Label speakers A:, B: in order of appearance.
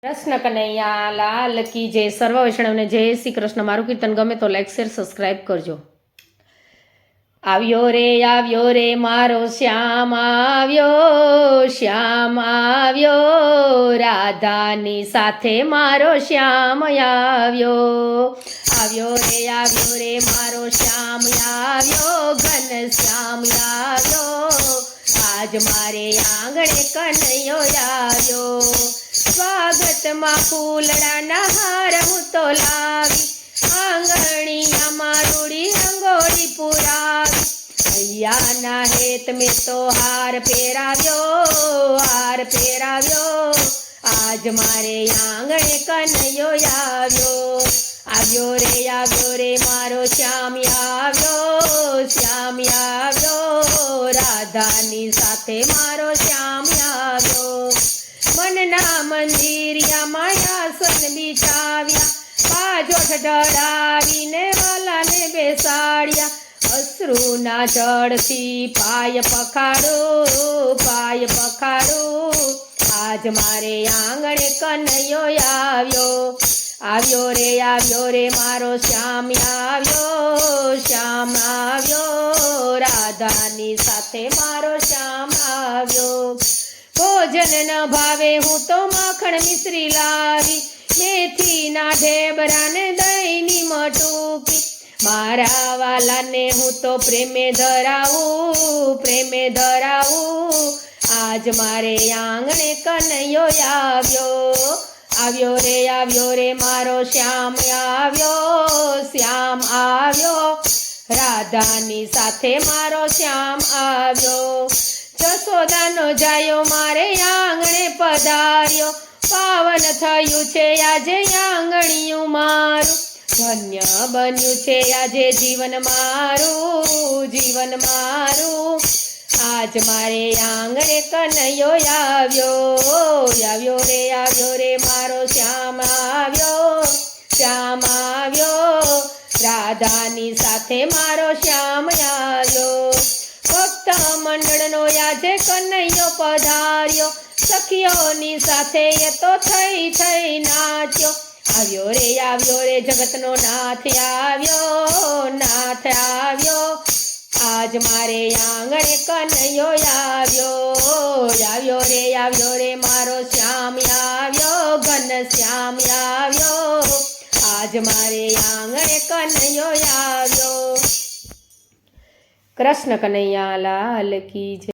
A: કૃષ્ણ કનૈયા લાલ કી જય. સર્વ વૈષ્ણવને જય શ્રી કૃષ્ણ. મારું કીર્તન ગમે તો લાઈક શેર સબસ્ક્રાઈબ કરજો. આવ્યો રે મારો શ્યામ આવ્યો રાધાની સાથે મારો શ્યામ આવ્યો રે મારો શ્યામ આવ્યો ઘન શ્યામ આવ્યો આજ મારે આંગણે કનૈયો આવ્યો. સ્વાગતમાં ફૂલડાના હાર હું તો લાવી આંગણિયામાં રૂડી રંગોળી પુરાવી હૈયાના હેત મેં તો હાર પહેરાવ્યો આજ મારે આંગણે કનૈયો આવ્યો રે મારો શ્યામ આવ્યો રાધાની સાથે મારો શ્યામ આવ્યો. મનના મંદિરિયામાં આસન બિછાવ્યા પાજોઠ ઢળાવીને વાલાને બેસાડ્યા અશ્રુના જળથી પાય પખાડો આજ મારે આંગણે કનૈયો આવ્યો રે મારો શ્યામ આવ્યો રાધાની સાથે મારો શ્યામ આવ્યો. ભોજન ન ભાવે હું તો માખણ મિશ્રી લાવી મેથીના ઢેબરાને દહીંની મટુકી મારા વાલાને હું તો પ્રેમે ધરાવું આજ મારે આંગણે કનૈયો આવ્યો રે મારો શ્યામ આવ્યો રાધાની સાથે મારો શ્યામ આવ્યો. જસોદાનો જાયો મારે આંગણે પધાર્યો પાવન થયું છે આજે આંગણિયું મારું ધન્ય બન્યું છે આજે જીવન મારું આજ મારે આંગણે કનૈયો આવ્યો રે મારો શ્યામ આવ્યો રાધાની સાથે મારો શ્યામ આવ્યો. ભક્ત મંડળનો આજે કનૈયો પધાર્યો સખીઓની સાથે એ તો થઈ નાચ્યો આવ્યો રે જગતનો નાથ આવ્યો આજ મારે આંગણે કનૈયો આવ્યો રે મારો શ્યામ આવ્યો ઘન શ્યામ આવ્યો આજ મારે આંગણે કનૈયો આવ્યો. કૃષ્ણ કનૈયા લાલ કી જય.